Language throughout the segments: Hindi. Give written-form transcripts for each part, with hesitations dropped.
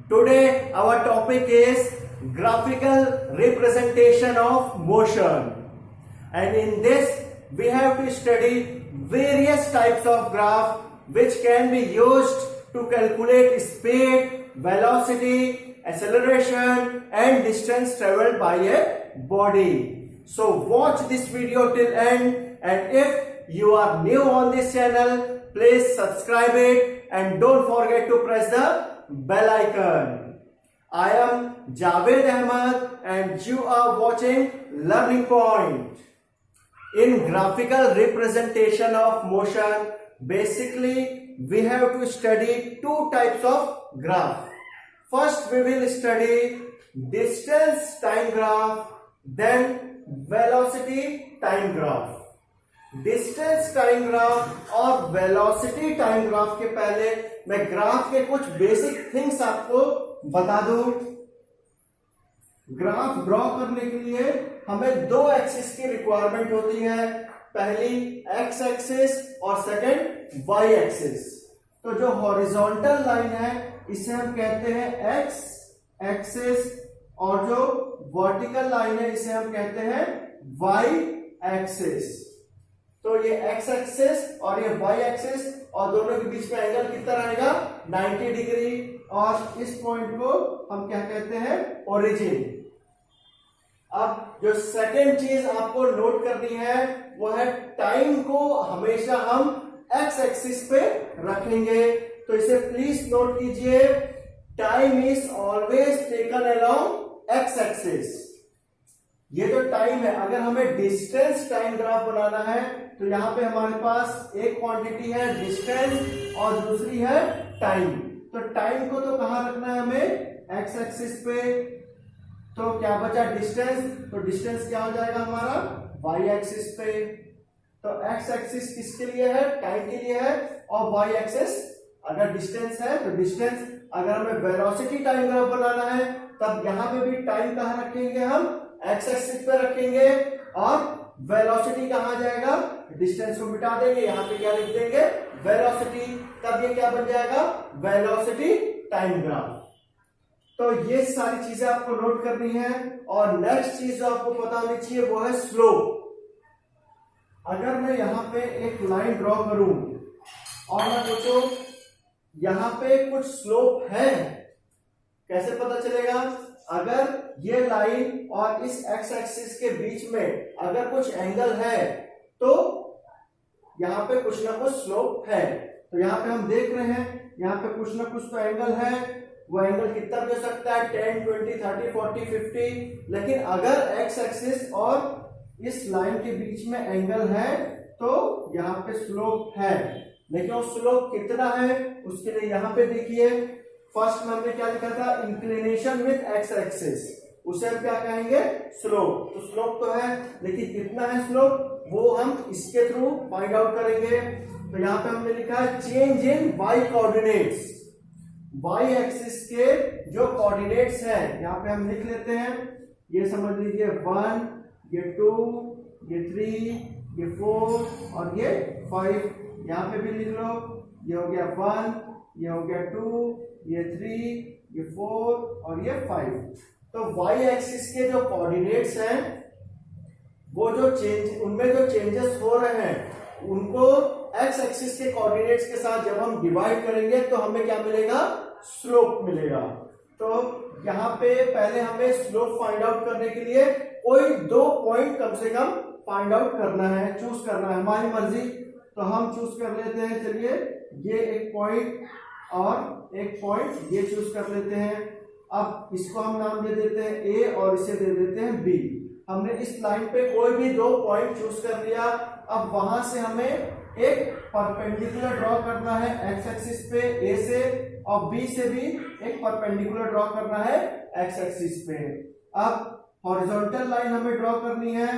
Today our topic is graphical representation of motion, and in this we have to study various types of graph which can be used to calculate speed, velocity, acceleration and distance traveled by a body. So watch this video till end, and if you are new on this channel, please subscribe it and don't forget to press the bell icon. I am Javed Ahmed and you are watching Learning Point. In graphical representation of motion, basically we have to study two types of graph. First we will study distance time graph, then velocity time graph. Distance time graph और वेलोसिटी टाइम ग्राफ के पहले मैं ग्राफ के कुछ बेसिक थिंग्स आपको बता दूं। ग्राफ ड्रॉ करने के लिए हमें दो एक्सिस की रिक्वायरमेंट होती है, पहली एक्स एक्सिस और सेकंड वाई एक्सिस। तो जो हॉरिजॉन्टल लाइन है इसे हम कहते हैं एक्स एक्सिस और जो वर्टिकल लाइन है इसे हम कहते हैं वाई एक्सिस। तो ये एक्स एक्सिस और ये वाई एक्सिस और दोनों के बीच में एंगल कितना रहेगा 90 डिग्री, और इस पॉइंट को हम क्या कहते हैं ओरिजिन। अब जो सेकेंड चीज आपको नोट करनी है वो है टाइम को हमेशा हम एक्स एक्सिस पे रखेंगे, तो इसे प्लीज नोट कीजिए, time is always taken along x axis. ये जो टाइम है, अगर हमें डिस्टेंस टाइम ग्राफ बनाना है तो यहां पे हमारे पास एक क्वांटिटी है डिस्टेंस और दूसरी है टाइम। तो टाइम को तो कहां रखना है हमें एक्स एक्सिस पे, तो क्या बचा डिस्टेंस, तो डिस्टेंस क्या हो जाएगा हमारा वाई एक्सिस पे। तो एक्स एक्सिस किसके लिए है, टाइम के लिए है, और वाई एक्सिस अगर डिस्टेंस है तो डिस्टेंस। अगर हमें वेलोसिटी टाइम ग्राफ बनाना है तब यहां पे भी टाइम कहां रखेंगे, हम एक्स एक्सिस पे रखेंगे, और वेलोसिटी कहां जाएगा, डिस्टेंस को मिटा देंगे, यहां पे क्या लिख देंगे वेलोसिटी, तब ये क्या बन जाएगा वेलोसिटी टाइम ग्राफ। तो ये सारी चीजें आपको नोट करनी है। और नेक्स्ट चीज जो आपको पता होनी चाहिए वो है स्लोप। अगर मैं यहां पे एक लाइन ड्रॉ करूं और मैं पूछूं यहां पे कुछ स्लोप है, कैसे पता चलेगा, अगर ये लाइन और इस एक्स एक्सिस के बीच में अगर कुछ एंगल है तो यहां पे कुछ ना कुछ स्लोप है। तो यहां पे हम देख रहे हैं यहां पे कुछ ना कुछ तो एंगल है, वो एंगल कितना भी हो सकता है 10, 20, 30, 40, 50। लेकिन अगर एक्स एक्सिस और इस लाइन के बीच में एंगल है तो यहां पे स्लोप है, लेकिन वो स्लोप कितना है उसके लिए यहां पे देखिए, फर्स्ट में हमने क्या लिखा था इंक्लिनेशन विद एक्स एक्सिस, उसे हम क्या कहेंगे स्लोप। तो स्लोप तो है लेकिन कितना है स्लोप वो हम इसके थ्रू फाइंड आउट करेंगे। तो यहां पे हमने लिखा है change in y coordinates, y axis के जो कोऑर्डिनेट्स हैं यहां पे हम लिख लेते हैं, ये समझ लीजिए 1, ये 2, ये 3, ये 4 और ये 5। यहां पे भी लिख लो, ये हो गया 1, ये हो गया 2, ये 3, ये 4 और ये 5। तो वाई एक्सिस के जो कोऑर्डिनेट्स हैं वो जो उनमें जो चेंजेस हो रहे हैं उनको एक्स एक्सिस के कोऑर्डिनेट्स के साथ जब हम डिवाइड करेंगे तो हमें क्या मिलेगा, स्लोप मिलेगा। तो यहाँ पे पहले हमें स्लोप फाइंड आउट करने के लिए कोई दो पॉइंट कम से कम फाइंड आउट करना है, चूज करना है, हमारी मर्जी। तो हम चूज कर लेते हैं, चलिए ये एक पॉइंट और एक पॉइंट ये चूज कर लेते हैं। अब इसको हम नाम दे देते हैं ए और इसे दे देते हैं बी। हमने इस लाइन पे कोई भी दो पॉइंट चूज कर लिया। अब वहां से हमें एक परपेंडिकुलर ड्रॉ करना है एक्स एक्सिस पे ए से, और बी से भी एक परपेंडिकुलर ड्रॉ करना है एक्स एक्सिस पे। अब हॉरिजॉन्टल लाइन हमें ड्रॉ करनी है,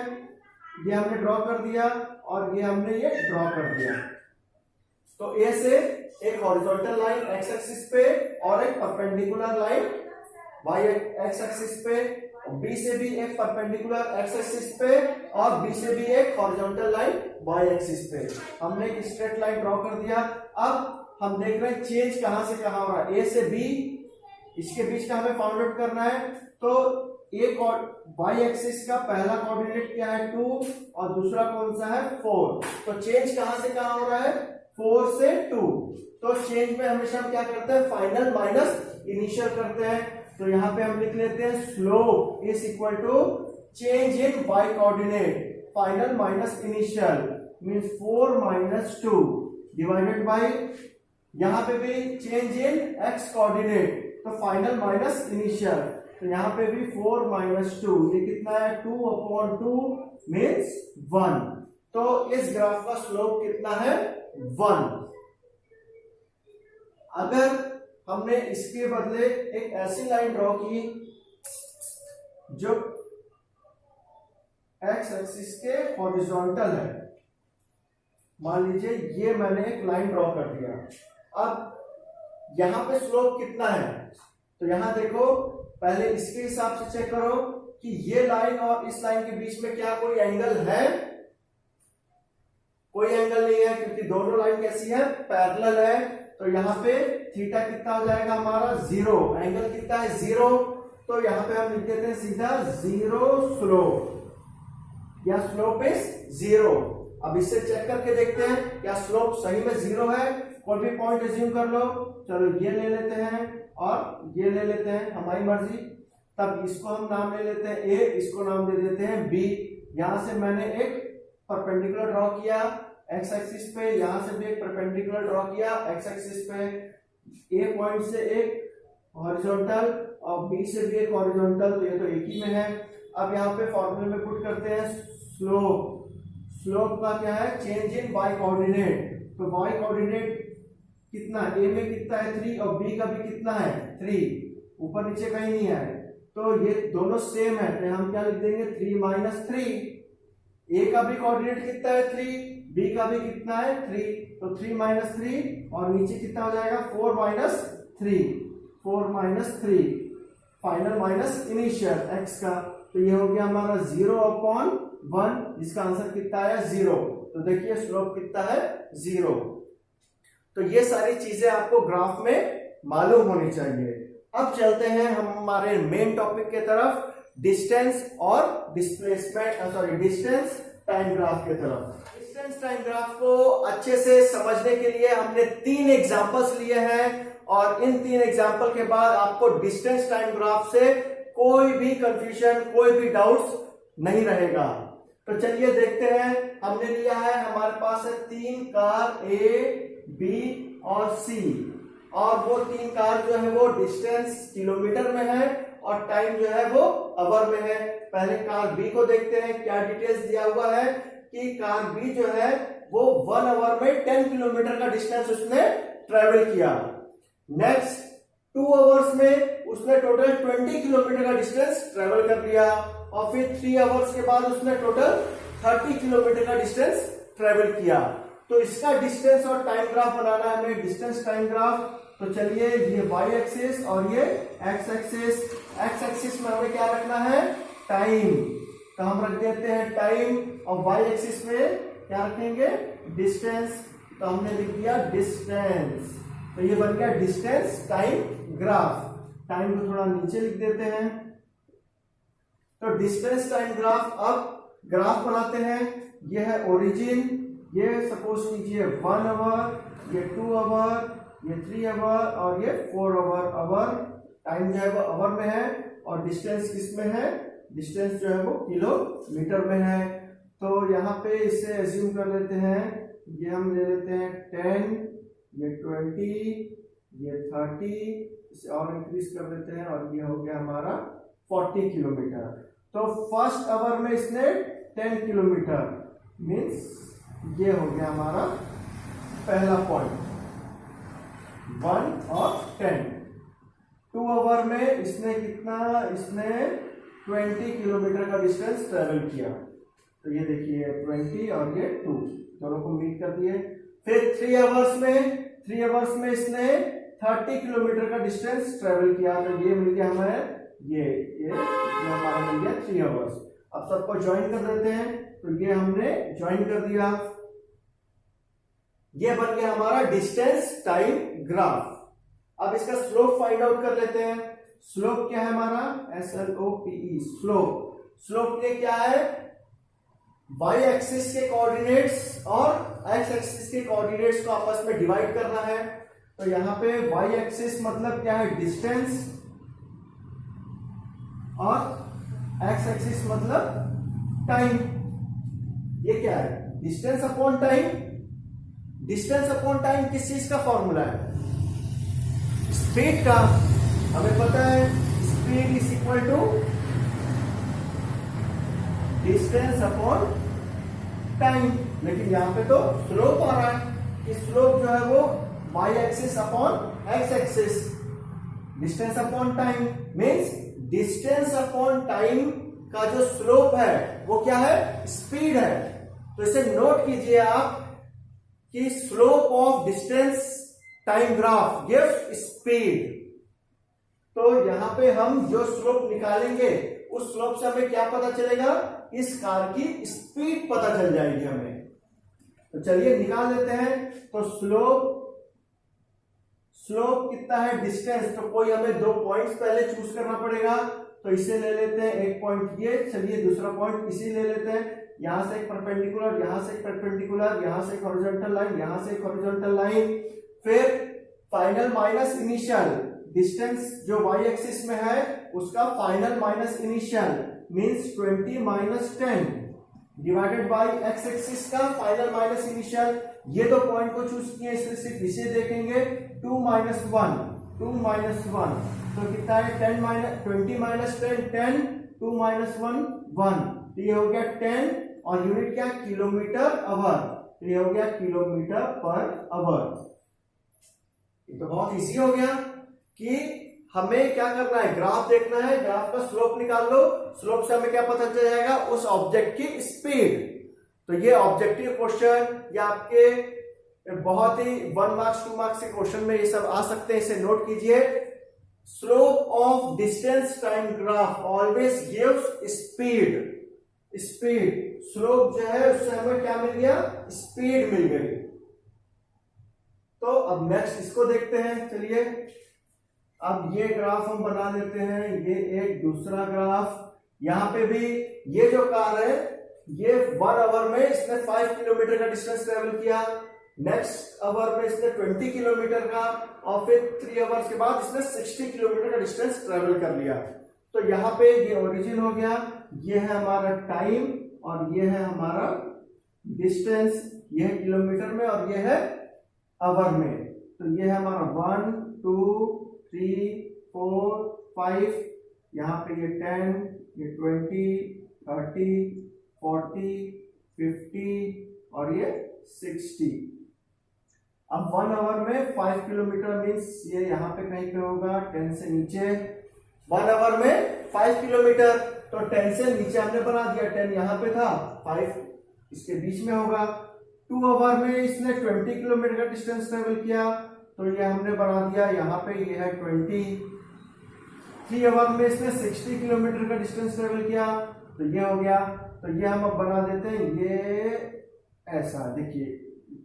ये हमने ड्रॉ कर दिया और ये हमने ये ड्रॉ कर दिया। तो ए से एक हॉरिजॉन्टल लाइन एक्स एक्सिस पे और एक perpendicular line y x axis पे, बी से भी एक परपेंडिकुलर एक्स एक्सिस पे और बी से भी एक हॉरिजॉन्टल लाइन वाई एक्सिस पे। हमने एक स्ट्रेट लाइन ड्रॉ कर दिया। अब हम देख रहे हैं चेंज कहां से कहां हो रहा है, ए से बी, इसके बीच का हमें फाइंड आउट करना है। तो एक और वाई एक्सिस का पहला कोऑर्डिनेट क्या है 2 और दूसरा कौन सा है 4। तो चेंज कहां से कहां हो रहा है 4 से 2। तो चेंज में हमेशा हम क्या करते हैं फाइनल माइनस इनिशियल करते हैं। तो यहाँ पे हम लिख लेते हैं slope is equal to change in y coordinate final minus initial means 4 minus 2 divided by यहाँ पे भी चेंज इन एक्स कोऑर्डिनेट तो फाइनल माइनस इनिशियल। तो यहाँ पे भी 4 माइनस 2 ये कितना है 2/2 मीन्स 1। तो इस ग्राफ का स्लोप कितना है 1। अगर हमने इसके बदले एक ऐसी लाइन ड्रॉ की जो एक्स एक्सिस के हॉरिजॉन्टल है, मान लीजिए ये मैंने एक लाइन ड्रॉ कर दिया। अब यहां पे स्लोप कितना है तो यहां देखो पहले इसके हिसाब से चेक करो कि ये लाइन और इस लाइन के बीच में क्या कोई एंगल है। कोई एंगल नहीं है क्योंकि दोनों लाइन कैसी है पैरेलल है। तो यहाँ पे थीटा कितना हो जाएगा हमारा 0, एंगल कितना है 0। तो यहाँ पे हम लिख देते हैं सीधा 0 स्लोप या स्लोप इज 0। अब इससे चेक करके देखते हैं क्या स्लोप सही में 0 है। कोई भी पॉइंट एज्यूम कर लो, चलो ये ले लेते हैं और ये ले लेते हैं हमारी मर्जी। तब इसको हम नाम ले लेते हैं A, इसको नाम दे देते हैं B। यहां से मैंने एक परपेंडिकुलर ड्रॉ किया एक्स एक्सिस पे, यहां से भी एक परपेंडिकुलर ड्रॉ किया एक्स एक्सिस पे। A पॉइंट से एक हॉरिजॉन्टल और B से भी एक हॉरिजॉन्टल, तो ये तो एक ही में है। अब यहाँ पे फॉर्मूले में पुट करते हैं स्लोप। स्लोप का क्या है चेंज इन वाई कोऑर्डिनेट। तो वाई कोऑर्डिनेट कितना A में कितना है 3 और B का भी कितना है 3, ऊपर नीचे कहीं नहीं है। तो ये दोनों सेम है तो हम क्या लिख देंगे 3 माइनस 3। A का भी कोऑर्डिनेट कितना है 3, B का भी कितना है 3। तो 3 माइनस 3 और नीचे कितना हो जाएगा 4 minus 3, 4 minus 3 final minus initial x का। तो ये हो गया हमारा 0/1 जिसका आंसर कितना है 0। तो देखिए स्लोप कितना है 0। तो ये सारी चीजें आपको ग्राफ में मालूम होनी चाहिए। अब चलते हैं हम हमारे मेन टॉपिक के तरफ, डिस्टेंस और डिस्टेंस टाइम ग्राफ के तरफ। डिस्टेंस टाइम ग्राफ को अच्छे से समझने के लिए हमने 3 एग्जांपल्स लिए हैं और इन 3 एग्जांपल के बाद आपको डिस्टेंस टाइम ग्राफ से कोई भी कंफ्यूजन कोई भी डाउट्स नहीं रहेगा। तो चलिए देखते हैं। हमने लिया है हमारे पास है 3 कार A, B और C और वो 3 कार जो है वो डिस्टेंस किलोमीटर में है और टाइम जो है वो आवर में है। पहले कार B को देखते हैं क्या डिटेल्स दिया हुआ है कि कार B जो है वो 1 आवर में 10 किलोमीटर का डिस्टेंस उसने ट्रेवल किया। नेक्स्ट 2 आवर्स में उसने टोटल 20 किलोमीटर का डिस्टेंस ट्रेवल कर लिया और फिर 3 आवर्स के बाद उसने टोटल 30 किलोमीटर का डिस्टेंस ट्रेवल किया। तो इसका डिस्टेंस और टाइम ग्राफ बनाना है हमें, डिस्टेंस टाइम ग्राफ। तो चलिए ये वाई एक्सिस और ये एक्स एक्सिस। एक्स एक्सिस में हमें क्या रखना है टाइम, तो हम रख देते हैं टाइम और वाई एक्सिस में क्या रखेंगे डिस्टेंस। तो हमने लिख दिया डिस्टेंस। तो ये बन गया डिस्टेंस टाइम ग्राफ। टाइम को थोड़ा नीचे लिख देते हैं। तो डिस्टेंस टाइम ग्राफ, अब ग्राफ बनाते हैं। ये है ओरिजिन, ये सपोज कीजिए 1 आवर, ये 2 आवर, ये 3 आवर और ये 4 आवर। टाइम जो है वो आवर में है और डिस्टेंस किस में है, डिस्टेंस जो है वो किलोमीटर में है। तो यहाँ पे इसे एज्यूम कर लेते हैं, ये हम ले लेते हैं 10, ये 20, ये 30, इसे और इंक्रीज कर देते हैं और ये हो गया हमारा 40 किलोमीटर। तो फर्स्ट आवर में इसने 10 किलोमीटर मीन्स ये हो गया हमारा पहला पॉइंट 1 और 10। 2 आवर में इसने कितना, इसने 20 किलोमीटर का डिस्टेंस ट्रेवल किया। तो ये देखिए 20 और ये 2 दोनों को मीट कर दिए। फिर 3 आवर्स में इसने 30 किलोमीटर का डिस्टेंस ट्रेवल किया। तो ये मिल गया हमें ये हमारा मिल गया 3 आवर्स। अब सबको ज्वाइन कर देते हैं। तो ये हमने ज्वाइन कर दिया, ये बन गया हमारा डिस्टेंस टाइम ग्राफ। अब इसका स्लोप फाइंड आउट कर लेते हैं। स्लोप क्या है हमारा, SLOPE, स्लोप। स्लोप के क्या है, वाई एक्सिस के कोऑर्डिनेट्स और एक्स एक्सिस के कोऑर्डिनेट्स को आपस में डिवाइड करना है। तो यहां पे वाई एक्सिस मतलब क्या है, डिस्टेंस, और एक्स एक्सिस मतलब टाइम। ये क्या है, distance upon time. Distance upon time किस चीज का फॉर्मूला है, स्पीड का। हमें पता है speed is equal to distance upon time, लेकिन यहां पे तो स्लोप आ रहा है कि स्लोप जो है वो y axis upon x axis. Distance upon time means distance upon time का जो स्लोप है वो क्या है, स्पीड है। तो इसे नोट कीजिए आप कि slope of distance time graph gives speed. तो यहां पे हम जो स्लोप निकालेंगे उस स्लोप से हमें क्या पता चलेगा, इस कार की स्पीड पता चल जाएगी हमें। तो चलिए निकाल लेते हैं। तो स्लोप कितना है, डिस्टेंस। तो कोई हमें 2 पॉइंट्स पहले चूज करना पड़ेगा। तो इसे ले लेते हैं, एक पॉइंट ये, चलिए दूसरा पॉइंट इसी ले लेते हैं। यहां से एक परपेंडिकुलर, यहां से एक परपेंडिकुलर, यहां से एक हॉरिजॉन्टल लाइन, यहां से एक हॉरिजॉन्टल लाइन, फिर फाइनल माइनस इनिशियल। डिस्टेंस जो वाई एक्सिस में है उसका final minus initial means 20 minus 10 divided by x axis का फाइनल माइनस इनिशियल। ये 2 पॉइंट को चूज किए, इसलिए सिर्फ इसे देखेंगे। 2 माइनस 1, 2 माइनस 1 तो कितना है, 10 माइनस 20 माइनस 10, 10, 2 माइनस 1, 1। तो ये हो गया 10 और यूनिट क्या, किलोमीटर आवर। तो ये हो गया किलोमीटर पर आवर। ये तो बहुत इजी हो गया कि हमें क्या करना है, ग्राफ देखना है, ग्राफ का स्लोप निकाल लो। स्लोप से हमें क्या पता चल जाएगा, उस ऑब्जेक्ट की स्पीड। तो ये ऑब्जेक्टिव क्वेश्चन या आपके बहुत ही 1 मार्क्स 2 मार्क्स के क्वेश्चन में ये सब आ सकते हैं, इसे नोट कीजिए। Slope of distance time graph always gives speed. Speed, slope जो है उससे हमें क्या मिल गया, स्पीड मिल गई। तो अब नेक्स्ट इसको देखते हैं। चलिए अब ये ग्राफ हम बना लेते हैं, ये एक दूसरा ग्राफ। यहां पे भी ये जो कार है ये 1 आवर में इसने 5 किलोमीटर का डिस्टेंस ट्रेवल किया, नेक्स्ट आवर में इसने 20 किलोमीटर का, और फिर 3 आवर्स के बाद इसने 60 किलोमीटर का डिस्टेंस ट्रेवल कर लिया। तो यहाँ पे ये ओरिजिन हो गया, ये है हमारा टाइम और ये है हमारा डिस्टेंस। ये है किलोमीटर में और ये है आवर में। तो ये है हमारा 1 2 3 4 5, यहाँ पे ये 10, ये 20 30 40 50 और ये 60। अब 1 आवर में 5 किलोमीटर मीन्स ये यहाँ पे कहीं पे होगा 10 से नीचे। 1 आवर में 5 किलोमीटर, तो 10 से नीचे हमने बना दिया, 10 यहाँ पे था, 5 इसके बीच में होगा। 2 आवर में इसने 20 किलोमीटर का डिस्टेंस ट्रेवल किया, तो ये हमने बना दिया यहाँ पे, ये है 20। 3 आवर में इसने 60 किलोमीटर का डिस्टेंस ट्रेवल किया, तो ये हो गया। तो ये हम अब बना देते हैं, ये ऐसा देखिए,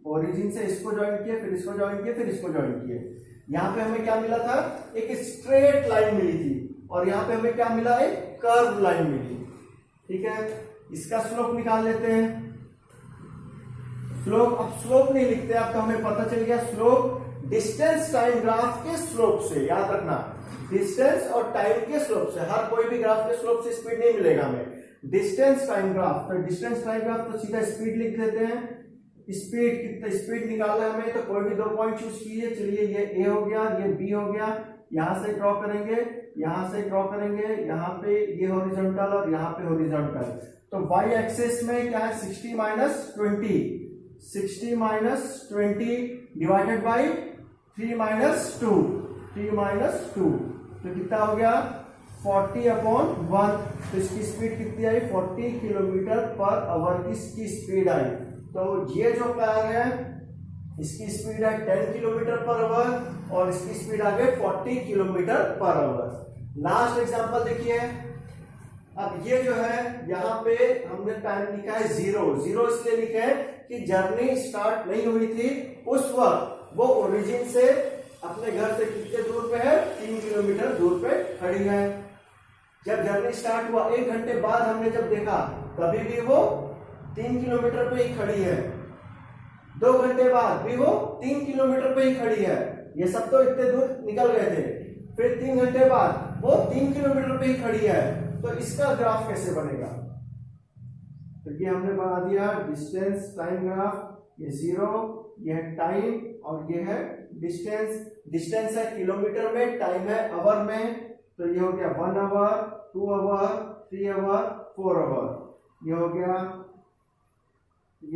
ओरिजिन से इसको ज्वाइन किया, फिर इसको ज्वाइन किया, फिर इसको ज्वाइन किया। यहाँ पे हमें क्या मिला था, एक स्ट्रेट लाइन मिली थी, और यहाँ पे हमें क्या मिला, एक कर्व लाइन मिली। ठीक है, इसका स्लोप निकाल लेते हैं। स्लोप, अब स्लोप नहीं लिखते, अब तो हमें पता चल गया स्लोप डिस्टेंस टाइम ग्राफ के स्लोप से। याद रखना, डिस्टेंस और टाइम के स्लोप से, हर कोई भी ग्राफ के स्लोप से स्पीड नहीं मिलेगा हमें। डिस्टेंस टाइम ग्राफ, तो डिस्टेंस टाइम ग्राफ तो सीधा स्पीड लिख देते हैं। स्पीड, कितना स्पीड निकालना है हमें, तो कोई भी 2 पॉइंट चूज कीजिए। चलिए ये ए हो गया, ये बी हो गया, यहां से ड्रॉ करेंगे, यहां से ड्रॉ करेंगे, यहाँ पे ये हॉरिजॉन्टल और यहाँ पे हॉरिजॉन्टल। तो वाई एक्सिस में क्या है, 60 minus 20, 60 minus 20 divided by 3 minus 2, 3 minus 2, तो कितना हो गया, 40/1। तो इसकी स्पीड कितनी आई, 40 किलोमीटर पर आवर इसकी स्पीड आई। तो ये जो कार है इसकी स्पीड है 10 किलोमीटर पर आवर और इसकी स्पीड आ गई 40 kilometre per hour. Last example देखिए। अब ये जो है यहाँ पे हमने टाइम लिखा है 0 इसलिए लिखा है कि जर्नी स्टार्ट नहीं हुई थी उस वक्त वो ओरिजिन से अपने घर से कितने दूर पे है, 3 किलोमीटर दूर पे खड़ी है। जब जर्नी स्टार्ट हुआ 1 घंटे बाद हमने जब देखा तभी भी वो 3 किलोमीटर पे ही खड़ी है। 2 घंटे बाद भी वो 3 किलोमीटर पे ही खड़ी है। ये सब तो इतने दूर निकल गए थे। फिर 3 घंटे बाद वो 3 किलोमीटर पे ही खड़ी है। तो इसका ग्राफ कैसे बनेगा? तो ये हमने बना दिया डिस्टेंस टाइम ग्राफ। ये 0, ये है टाइम और ये है डिस्टेंस। डिस्टेंस है किलोमीटर में, टाइम है आवर में। तो ये हो गया 1 आवर, 2 आवर, 3 आवर, 4 आवर। ये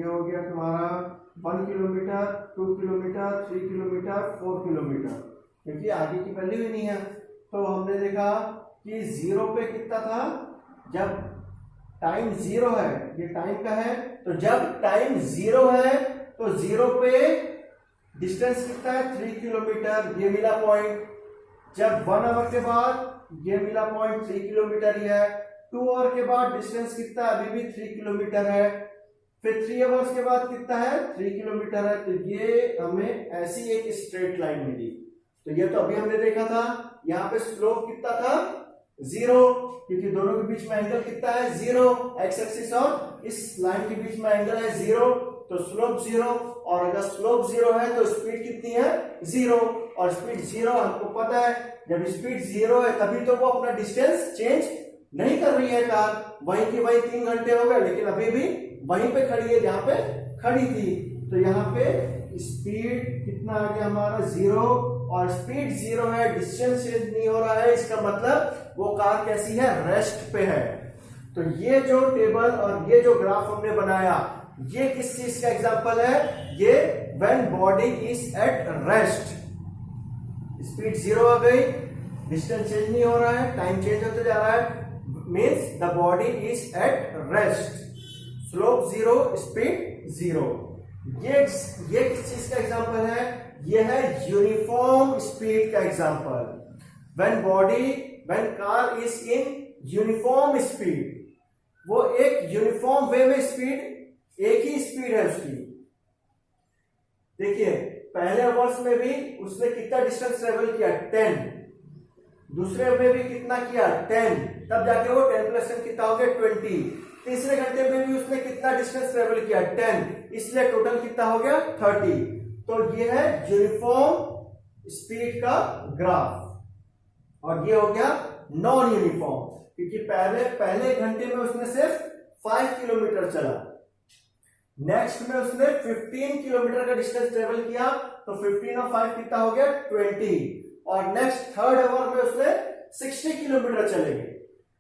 हो गया तुम्हारा 1 किलोमीटर, 2 किलोमीटर, 3 किलोमीटर, 4 किलोमीटर, क्योंकि आगे की वैल्यू ही नहीं है। तो हमने देखा कि 0 पे कितना था, जब टाइम 0 है, ये टाइम का है, तो जब टाइम 0 है तो 0 पे डिस्टेंस कितना है, 3 किलोमीटर, ये मिला पॉइंट। जब 1 आवर के बाद ये मिला पॉइंट, 3 किलोमीटर ही है। 2 आवर के बाद डिस्टेंस कितना है, अभी भी 3 किलोमीटर है। फिर 3 आवर्स के बाद कितना है, 3 किलोमीटर है। तो ये हमें ऐसी एक स्ट्रेट लाइन मिली। तो ये तो अभी हमने देखा था, यहाँ पे स्लोप कितना था, 0, क्योंकि दोनों के बीच में एंगल कितना है, 0। एक्स एक्सिस और इस लाइन के बीच में एंगल है 0, तो स्लोप 0। और अगर स्लोप 0 है तो स्पीड कितनी है, 0। और स्पीड 0 हमको पता है, जब स्पीड 0 है तभी तो वो अपना डिस्टेंस चेंज नहीं कर रही है कार। वहीं की वहीं 3 घंटे हो गए, लेकिन अभी भी वहीं पे खड़ी है जहां पे खड़ी थी। तो यहाँ पे स्पीड कितना आ गया हमारा, 0। और स्पीड 0 है, डिस्टेंस चेंज नहीं हो रहा है, इसका मतलब वो कार कैसी है, रेस्ट पे है। तो ये जो टेबल और ये जो ग्राफ हमने बनाया, ये किस चीज का एग्जांपल है, ये when body is at rest. Speed 0 आ गई, डिस्टेंस चेंज नहीं हो रहा है, टाइम चेंज होते जा रहा है, means the body is at rest. Slope 0, speed 0। ये किस चीज का एग्जांपल है, ये है यूनिफॉर्म स्पीड का example. When car is in uniform speed, वो एक यूनिफॉर्म वे में स्पीड, एक ही स्पीड है उसकी। देखिए पहले अवर्स में भी उसने कितना डिस्टेंस ट्रेवल किया, 10। दूसरे में भी कितना किया, 10, तब जाके वो 10 + 10 कितना हो गया, 20। तीसरे घंटे में भी उसने कितना डिस्टेंस ट्रेवल किया, 10, इसलिए टोटल कितना हो गया, 30। तो ये है यूनिफॉर्म स्पीड का ग्राफ। और ये हो गया नॉन यूनिफॉर्म, क्योंकि पहले घंटे में उसने सिर्फ 5 किलोमीटर चला, नेक्स्ट में उसने 15 किलोमीटर का डिस्टेंस ट्रेवल किया, तो 15 और 5 कितना हो गया, 20। और नेक्स्ट थर्ड आवर में उसने 60 किलोमीटर चलेंगे।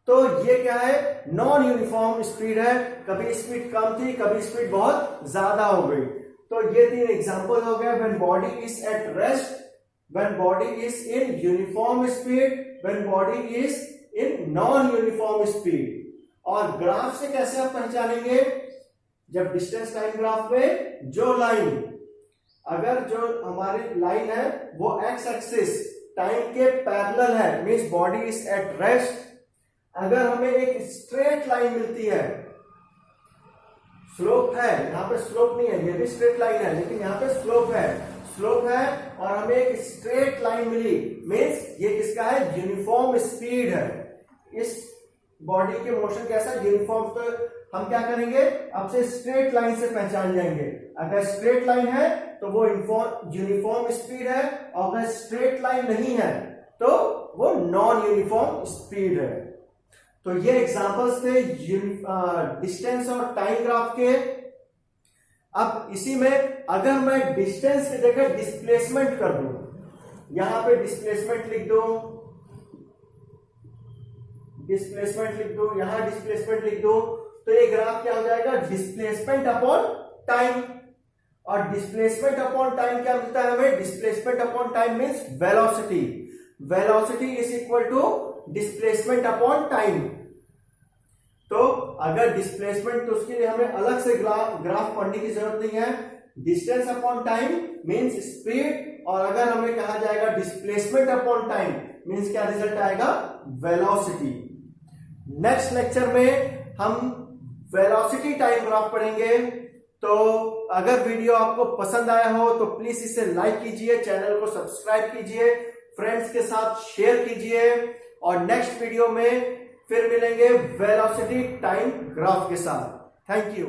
तो ये क्या है, नॉन यूनिफॉर्म स्पीड है, कभी स्पीड कम थी, कभी स्पीड बहुत ज्यादा हो गई। तो ये 3 एग्जांपल हो गए, when body is at rest, when body is in uniform speed, when body is in non uniform speed. और ग्राफ से कैसे आप पहचानेंगे, जब डिस्टेंस टाइम ग्राफ में जो लाइन, अगर जो हमारी लाइन है वो एक्स एक्सिस टाइम के पैरेलल है, means body is at rest. अगर हमें एक स्ट्रेट लाइन मिलती है, स्लोप है, यहाँ पे स्लोप नहीं है, ये भी स्ट्रेट लाइन है, लेकिन यहाँ पे स्लोप है और हमें एक स्ट्रेट लाइन मिली, मींस ये किसका है, यूनिफॉर्म स्पीड है। इस बॉडी के मोशन कैसा, यूनिफॉर्म। तो हम क्या करेंगे, अब से स्ट्रेट लाइन से पहचान जाएंगे। अगर स्ट्रेट लाइन है तो वो यूनिफॉर्म स्पीड है, और अगर स्ट्रेट लाइन नहीं है तो वो नॉन यूनिफॉर्म स्पीड है। तो ये एग्जांपल्स थे डिस्टेंस और टाइम ग्राफ के। अब इसी में अगर मैं डिस्टेंस की जगह डिस्प्लेसमेंट कर दूं, यहां पे डिस्प्लेसमेंट लिख दो, यहां डिस्प्लेसमेंट लिख दो, तो ये ग्राफ क्या हो जाएगा, डिस्प्लेसमेंट अपॉन टाइम। और डिस्प्लेसमेंट अपॉन टाइम क्या मिलता है हमें, displacement upon time means velocity. Velocity is equal to displacement upon time. तो अगर डिस्प्लेसमेंट, तो उसके लिए हमें अलग से ग्राफ पढ़ने की जरूरत नहीं है। Distance upon time means speed, और अगर हमें कहा जाएगा डिस्प्लेसमेंट अपॉन टाइम मींस क्या रिजल्ट आएगा, वेलोसिटी। नेक्स्ट लेक्चर में हम वेलोसिटी टाइम ग्राफ पढ़ेंगे। तो अगर वीडियो आपको पसंद आया हो तो प्लीज इसे लाइक कीजिए, चैनल को सब्सक्राइब कीजिए, फ्रेंड्स के साथ शेयर कीजिए और नेक्स्ट वीडियो में फिर मिलेंगे वेलोसिटी टाइम ग्राफ के साथ। Thank you.